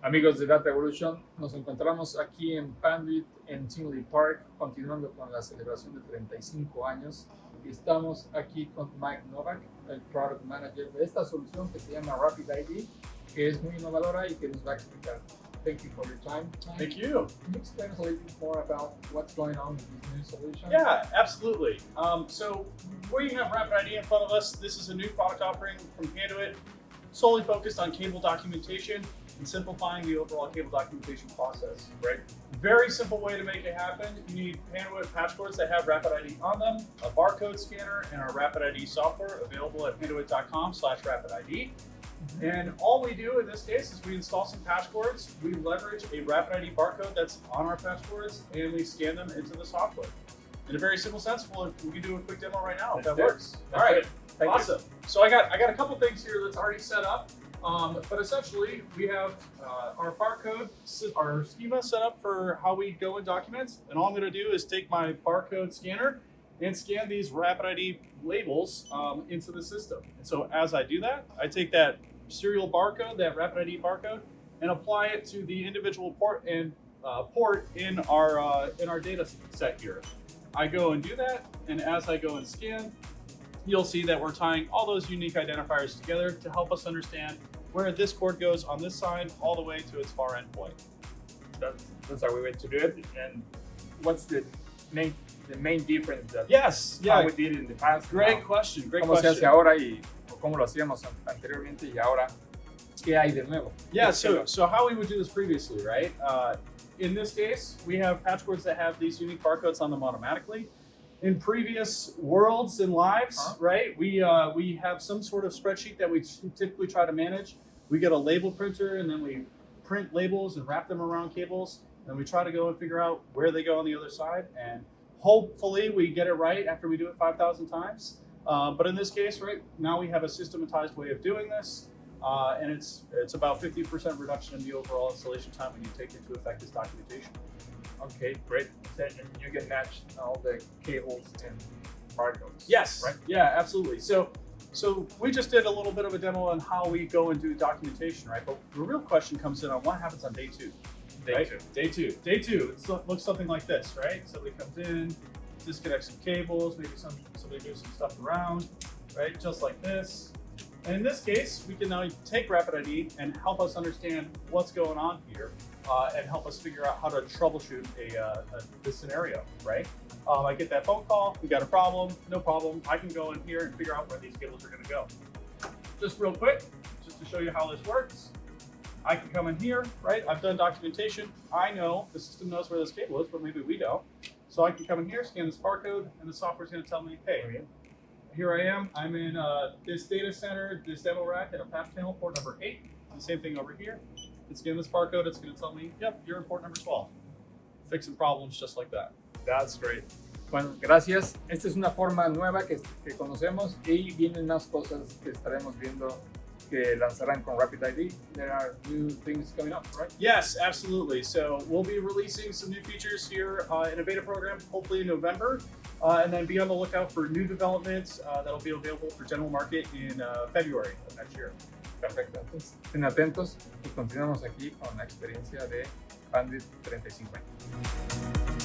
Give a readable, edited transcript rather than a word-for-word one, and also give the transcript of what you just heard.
Amigos de Data Evolution, nos encontramos aquí en Panduit, en Tinley Park, continuando con la celebración de 35 años. Y estamos aquí con Mike Novak, el Product Manager de esta solución que se llama RappidID, que es muy innovadora y que nos va a explicar. Thank you for your time. Thank you. Can you explain us a little bit more about what's going on with this new solution? Yeah, absolutely. So we have RappidID in front of us. This is a new product offering from Panduit, solely focused on cable documentation and simplifying the overall cable documentation process. Right. Very simple way to make it happen. You need Panduit patch cords that have RappidID on them, a barcode scanner, and our RappidID software available at panduit.com/RappidID. And all we do in this case is we install some patch cords, we leverage a RappidID barcode that's on our patch cords, and we scan them into the software. In a very simple sense, we can do a quick demo right now if that works. All right, awesome. So I got a couple things here that's already set up, but essentially we have our barcode, our schema set up for how we go in documents, and all I'm going to do is take my barcode scanner and scan these RappidID labels into the system. And so as I do that, I take that serial barcode, that RappidID barcode, and apply it to the individual port in our data set here. I go and do that, and as I go and scan, you'll see that we're tying all those unique identifiers together to help us understand where this cord goes on this side all the way to its far end point. That's how we went to do it. And what's the main difference that how we did in the past? Great question. ¿Cómo se hace ahora y cómo lo hacíamos anteriormente y ahora qué hay de nuevo? Yeah, so how we would do this previously, right? In this case, we have patch cords that have these unique barcodes on them automatically. In previous worlds and lives, right, we have some sort of spreadsheet that we typically try to manage. We get a label printer and then we print labels and wrap them around cables. And we try to go and figure out where they go on the other side. And hopefully we get it right after we do it 5,000 times. But in this case, right, now we have a systematized way of doing this. And it's about 50% reduction in the overall installation time when you take into effect this documentation. Okay, great. And you can match all the cables and barcodes. Yes, right? Yeah, absolutely. So we just did a little bit of a demo on how we go and do documentation, right? But the real question comes in on what happens on day two. Day two. It looks something like this, right? Somebody comes in, disconnects some cables, maybe somebody moves some stuff around, right? Just like this. And in this case, we can now take RappidID and help us understand what's going on here and help us figure out how to troubleshoot this scenario, right? I get that phone call, we got a problem, no problem. I can go in here and figure out where these cables are going to go. Just real quick, just to show you how this works. I can come in here, right? I've done documentation. I know the system knows where this cable is, but maybe we don't. So I can come in here, scan this barcode, and the software's going to tell me, hey, here I am. I'm in this data center, this demo rack at a patch panel, port number 8. The same thing over here. It's scan this barcode. It's going to tell me, yep, you're in port number 12. Fixing problems just like that. That's great. Bueno, gracias. Esta es una forma nueva que conocemos y vienen más cosas que estaremos viendo que lanzarán con RappidID. There are new things coming up, right? Yes, absolutely. So we'll be releasing some new features here in a beta program, hopefully in November. And then be on the lookout for new developments that'll be available for general market in February of next year. Perfecto. Entonces, estén atentos y continuamos aquí con la experiencia de Panduit 35 años.